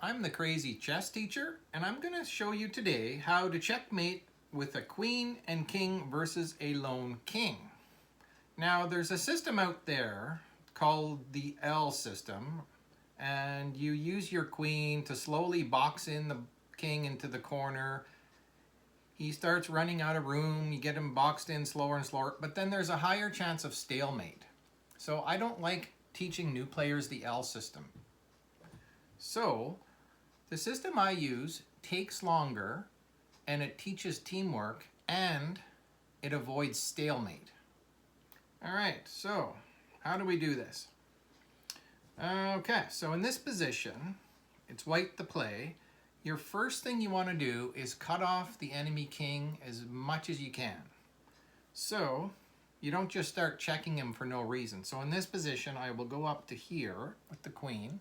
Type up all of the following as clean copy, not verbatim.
I'm the crazy chess teacher, and I'm going to show you today how to checkmate with a queen and king versus a lone king. Now, there's a system out there called the L system, and you use your queen to slowly box in the king into the corner. He starts running out of room, you get him boxed in slower and slower, but then there's a higher chance of stalemate. So I don't like teaching new players the L system. So the system I use takes longer, and it teaches teamwork, and it avoids stalemate. All right, so how do we do this? Okay, so in this position, it's white to play. Your first thing you want to do is cut off the enemy king as much as you can. So you don't just start checking him for no reason. So in this position, I will go up to here with the queen.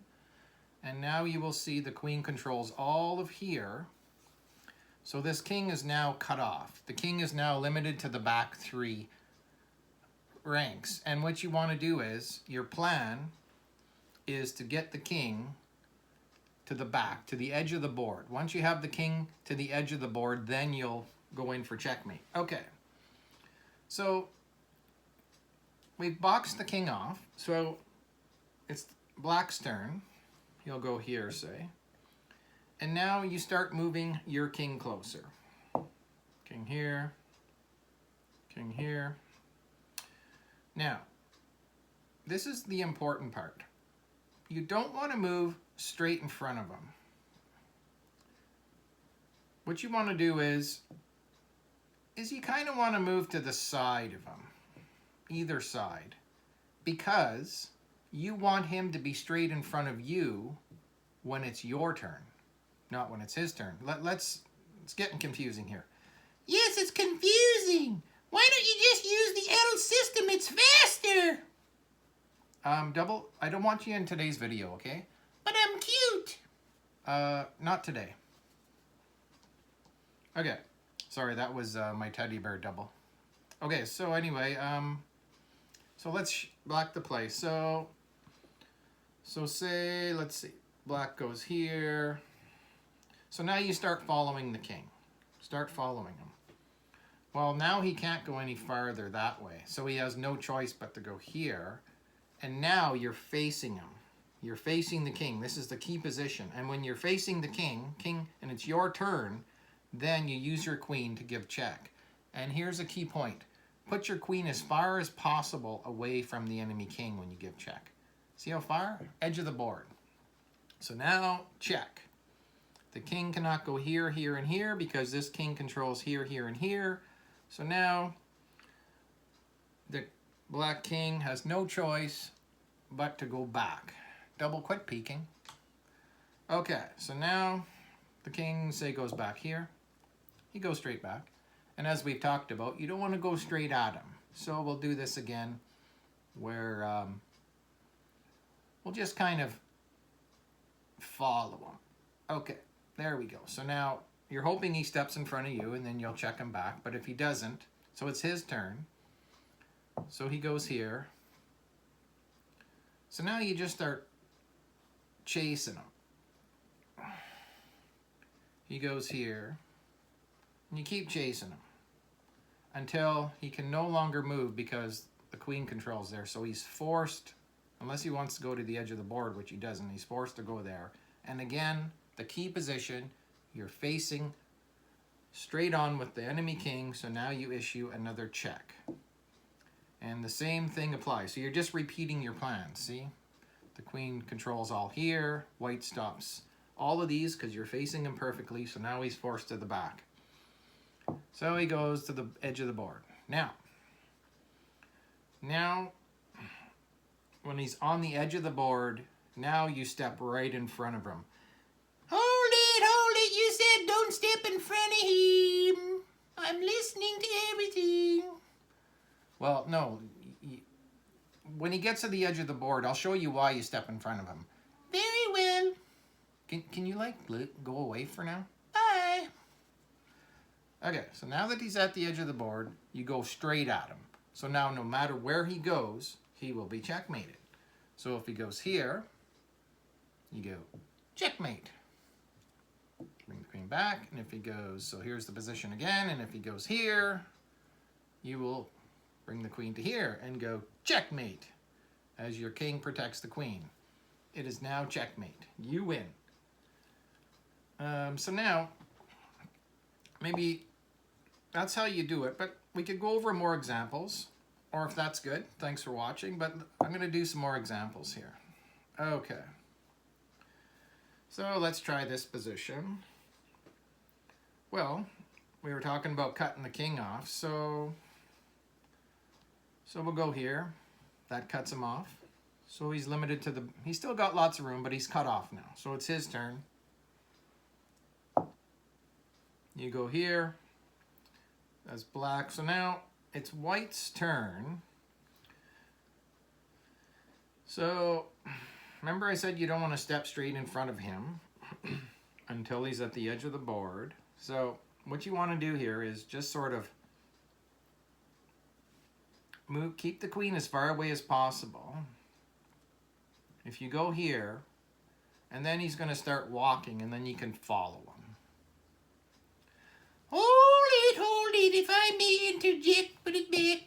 And now you will see the queen controls all of here. So this king is now cut off. The king is now limited to the back 3 ranks. And what you want to do is, your plan is to get the king to the back, to the edge of the board. Once you have the king to the edge of the board, then you'll go in for checkmate. Okay, so we've boxed the king off. So it's black's turn. He'll go here, say. And now you start moving your king closer. King here, king here. Now, this is the important part. You don't want to move straight in front of him. What you want to do is you kind of want to move to the side of him, either side, because you want him to be straight in front of you when it's your turn, not when it's his turn. It's getting confusing here. Yes, it's confusing. Why don't you just use the L system? It's faster. Double, I don't want you in today's video, okay? But I'm cute. Not today. Okay, sorry, that was my teddy bear double. Okay, so anyway, so let's black the play. So say, let's see, black goes here. So now you start following the king. Start following him. Well, now he can't go any farther that way, so he has no choice but to go here. And now you're facing him. You're facing the king. This is the key position. And when you're facing the king, and it's your turn, then you use your queen to give check. And here's a key point. Put your queen as far as possible away from the enemy king when you give check. See how far? Edge of the board. So now, check. The king cannot go here, here, and here because this king controls here, here, and here. So now, the black king has no choice but to go back. Double quit peeking. Okay, so now the king, say, goes back here. He goes straight back. And as we've talked about, you don't want to go straight at him. So we'll do this again where we'll just kind of follow him. Okay, there we go. So now you're hoping he steps in front of you and then you'll check him back. But if he doesn't, so it's his turn. So he goes here. So now you just start chasing him. He goes here. And you keep chasing him until he can no longer move because the queen controls there. So he's forced, unless he wants to go to the edge of the board, which he doesn't, he's forced to go there. And again, the key position, you're facing straight on with the enemy king. So now you issue another check. And the same thing applies. So you're just repeating your plan, see? The queen controls all here. White stops all of these because you're facing him perfectly. So now he's forced to the back. So he goes to the edge of the board. Now, when he's on the edge of the board, now you step right in front of him. Hold it. You said don't step in front of him. I'm listening to everything. Well, no. When he gets to the edge of the board, I'll show you why you step in front of him. Very well. Can you, go away for now? Bye. Okay, so now that he's at the edge of the board, you go straight at him. So now no matter where he goes, he will be checkmated. So if he goes here, you go checkmate. queen back, and if he goes, so here's the position again, and if he goes here, you will bring the queen to here and go checkmate as your king protects the queen. It is now checkmate. You win. So now, maybe that's how you do it, but we could go over more examples, or if that's good, thanks for watching, but I'm going to do some more examples here. Okay. So let's try this position. Well, we were talking about cutting the king off, so we'll go here. That cuts him off. So he's limited to he's still got lots of room, but he's cut off now. So it's his turn. You go here. That's black. So now it's white's turn. So remember I said you don't want to step straight in front of him until he's at the edge of the board. So what you want to do here is just sort of keep the queen as far away as possible. If you go here, and then he's going to start walking, and then you can follow him. Hold it, if I may interject, put it back.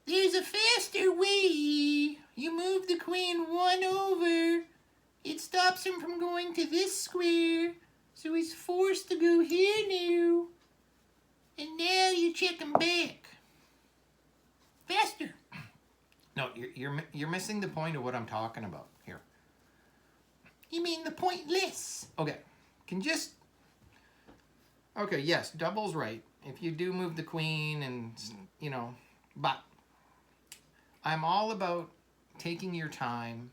There's a faster way. You move the queen one over. It stops him from going to this square, so he's forced to go here now. And now you check him back. Faster. No, you're missing the point of what I'm talking about here. You mean the pointless? Okay, okay, yes, double's right. If you do move the queen and, but I'm all about taking your time.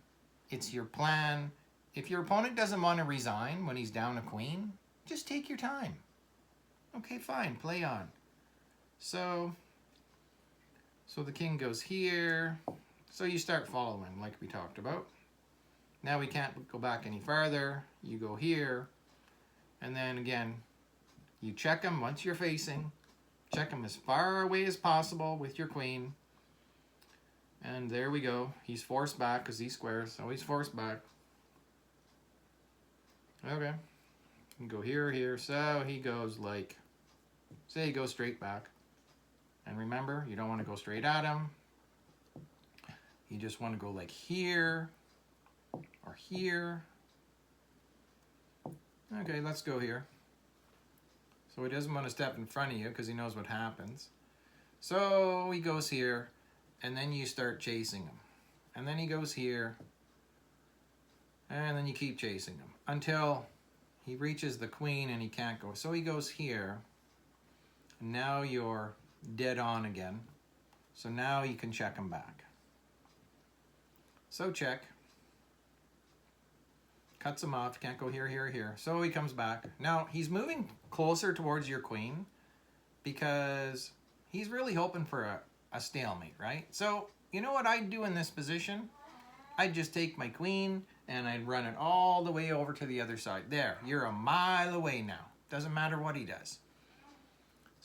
It's your plan. If your opponent doesn't want to resign when he's down a queen, just take your time. Okay, fine, play on. So the king goes here. So you start following like we talked about. Now we can't go back any farther. You go here. And then again, you check him once you're facing. Check him as far away as possible with your queen. And there we go. He's forced back because he's squares, so he's forced back. Okay. You go here, here. So he goes like, say he goes straight back. And remember, you don't want to go straight at him. You just want to go like here or here. Okay, let's go here. So he doesn't want to step in front of you because he knows what happens. So he goes here, and then you start chasing him. And then he goes here, and then you keep chasing him until he reaches the queen and he can't go. So he goes here. And now you're dead on again. So now you can check him back. So check. Cuts him off. Can't go here, here, here. So he comes back. Now he's moving closer towards your queen because he's really hoping for a stalemate, right? So you know what I'd do in this position? I'd just take my queen and I'd run it all the way over to the other side. There, you're a mile away now. Doesn't matter what he does.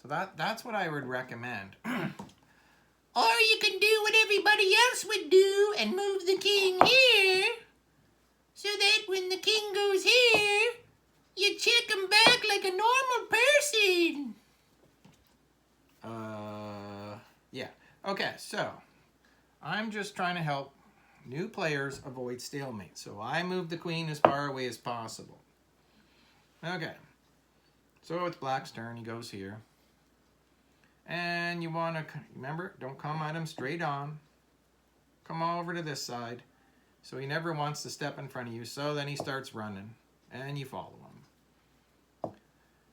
So that's what I would recommend. Or you can do what everybody else would do and move the king here, so that when the king goes here, you check him back like a normal person. Yeah. Okay, so I'm just trying to help new players avoid stalemate. So I move the queen as far away as possible. Okay. So it's black's turn. He goes here. And you want to, remember, don't come at him straight on. Come over to this side. So he never wants to step in front of you. So then he starts running. And you follow him.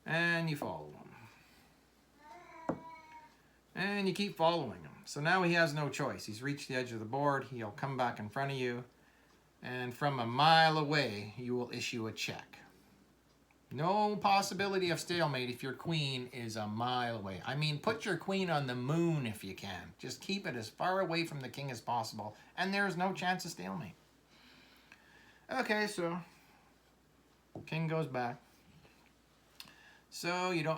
And you follow him. And you keep following him. So now he has no choice. He's reached the edge of the board. He'll come back in front of you. And from a mile away, you will issue a check. No possibility of stalemate if your queen is a mile away. I mean, put your queen on the moon if you can. Just keep it as far away from the king as possible, and there's no chance of stalemate. Okay, so king goes back. So you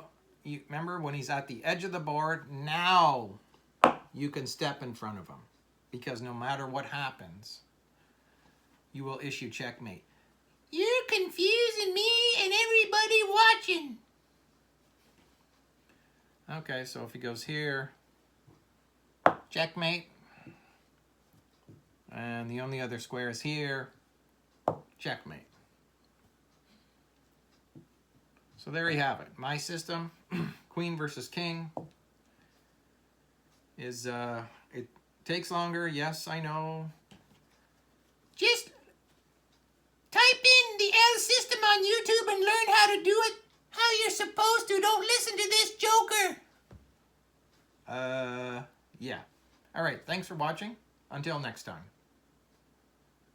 remember when he's at the edge of the board, now you can step in front of him, because no matter what happens, you will issue checkmate. You're confusing me and everybody watching. Okay, so if he goes here, checkmate. And the only other square is here, checkmate. So there you have it. My system, queen versus king, is, it takes longer. Yes, I know. Just type in the L system on YouTube and learn how to do it how you're supposed to. Don't listen to this joker. Yeah. All right, thanks for watching. Until next time.